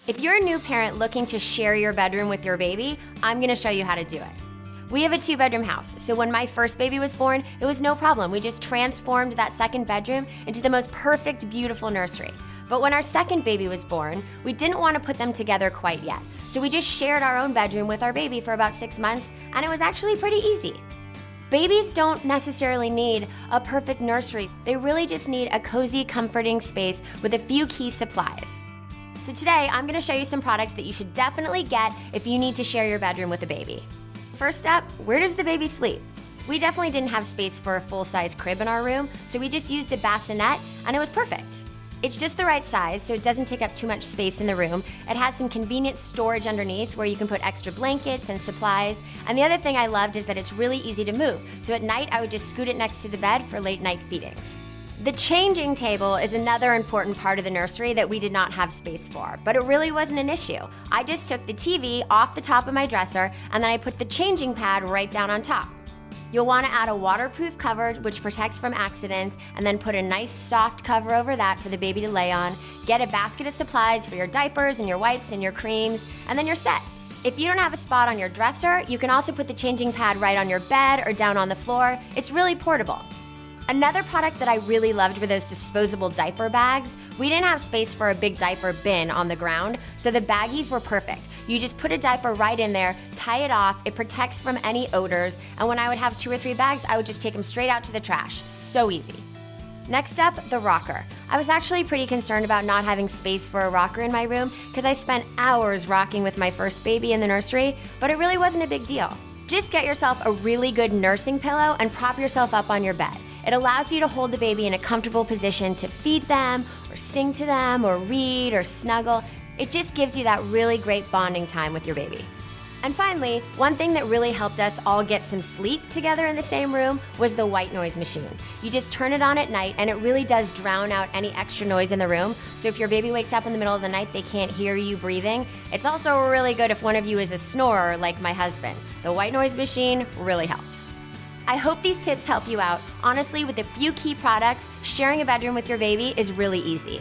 If you're a new parent looking to share your bedroom with your baby, I'm gonna show you how to do it. We have a 2-bedroom house, so when my first baby was born, it was no problem. We just transformed that second bedroom into the most perfect, beautiful nursery. But when our second baby was born, we didn't want to put them together quite yet. So we just shared our own bedroom with our baby for about 6 months, and it was actually pretty easy. Babies don't necessarily need a perfect nursery. They really just need a cozy, comforting space with a few key supplies. So today, I'm gonna show you some products that you should definitely get if you need to share your bedroom with a baby. First up, where does the baby sleep? We definitely didn't have space for a full-size crib in our room, so we just used a bassinet, and it was perfect. It's just the right size, so it doesn't take up too much space in the room. It has some convenient storage underneath where you can put extra blankets and supplies. And the other thing I loved is that it's really easy to move. So at night, I would just scoot it next to the bed for late night feedings. The changing table is another important part of the nursery that we did not have space for, but it really wasn't an issue. I just took the TV off the top of my dresser, and then I put the changing pad right down on top. You'll want to add a waterproof cover which protects from accidents, and then put a nice soft cover over that for the baby to lay on. Get a basket of supplies for your diapers and your wipes and your creams, and then you're set. If you don't have a spot on your dresser, you can also put the changing pad right on your bed or down on the floor. It's really portable. Another product that I really loved were those disposable diaper bags. We didn't have space for a big diaper bin on the ground, so the baggies were perfect. You just put a diaper right in there, tie it off, it protects from any odors, and when I would have 2 or 3 bags, I would just take them straight out to the trash. So easy. Next up, the rocker. I was actually pretty concerned about not having space for a rocker in my room because I spent hours rocking with my first baby in the nursery, but it really wasn't a big deal. Just get yourself a really good nursing pillow and prop yourself up on your bed. It allows you to hold the baby in a comfortable position to feed them, or sing to them, or read, or snuggle. It just gives you that really great bonding time with your baby. And finally, one thing that really helped us all get some sleep together in the same room was the white noise machine. You just turn it on at night, and it really does drown out any extra noise in the room. So if your baby wakes up in the middle of the night, they can't hear you breathing. It's also really good if one of you is a snorer, like my husband. The white noise machine really helps. I hope these tips help you out. Honestly, with a few key products, sharing a bedroom with your baby is really easy.